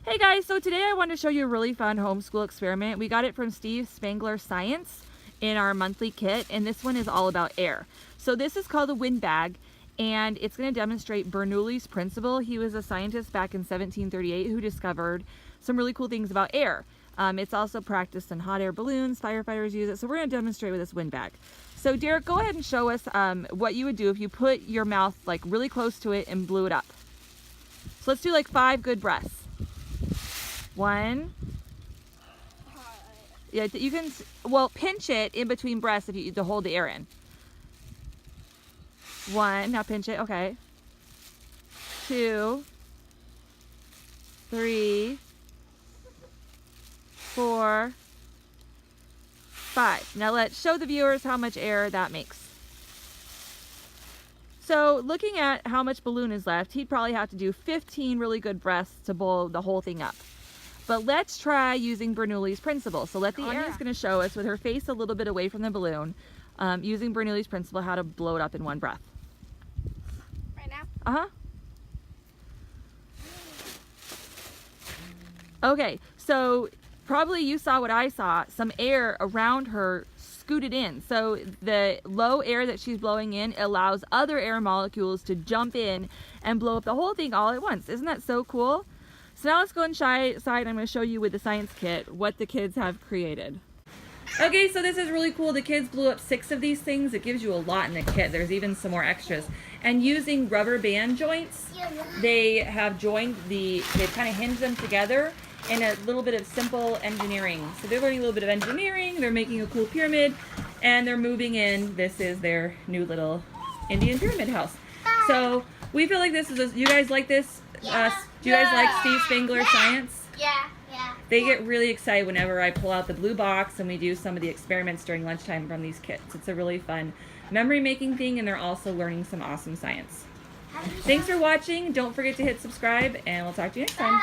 Hey guys, so today I want to show you a really fun homeschool experiment. We got it from Steve Spangler Science in our monthly kit, and this one is all about air. So this is called a wind bag, and it's going to demonstrate Bernoulli's principle. He was a scientist back in 1738 who discovered some really cool things about air. It's also practiced in hot air balloons. Firefighters use it. So we're going to demonstrate with this wind bag. So Derek, go ahead and show us what you would do if you put your mouth like really close to it and blew it up. So let's do like 5 good breaths. 1. Yeah, you can, well, pinch it in between breaths if you to hold the air in. 1, now pinch it, okay. 2, 3, 4, 5. Now let's show the viewers how much air that makes. So looking at how much balloon is left, he'd probably have to do 15 really good breaths to blow the whole thing up. But let's try using Bernoulli's principle. So Anya's going to show us with her face a little bit away from the balloon, using Bernoulli's principle, how to blow it up in one breath. Right now? Uh-huh. Okay, so probably you saw what I saw. Some air around her scooted in. So the low air that she's blowing in allows other air molecules to jump in and blow up the whole thing all at once. Isn't that so cool? So now let's go inside and I'm going to show you with the science kit what the kids have created. Okay, so this is really cool. The kids blew up 6 of these things. It gives you a lot in the kit. There's even some more extras. And using rubber band joints, they have joined they've kind of hinged them together in a little bit of simple engineering. So they're learning a little bit of engineering, they're making a cool pyramid, and they're moving in. This is their new little Indian pyramid house. So we feel like this is, you guys like this? Do you guys like Steve Spangler Science? Yeah. They get really excited whenever I pull out the blue box and we do some of the experiments during lunchtime from these kits. It's a really fun memory making thing, and they're also learning some awesome science. Thanks for watching. Don't forget to hit subscribe, and we'll talk to you next time.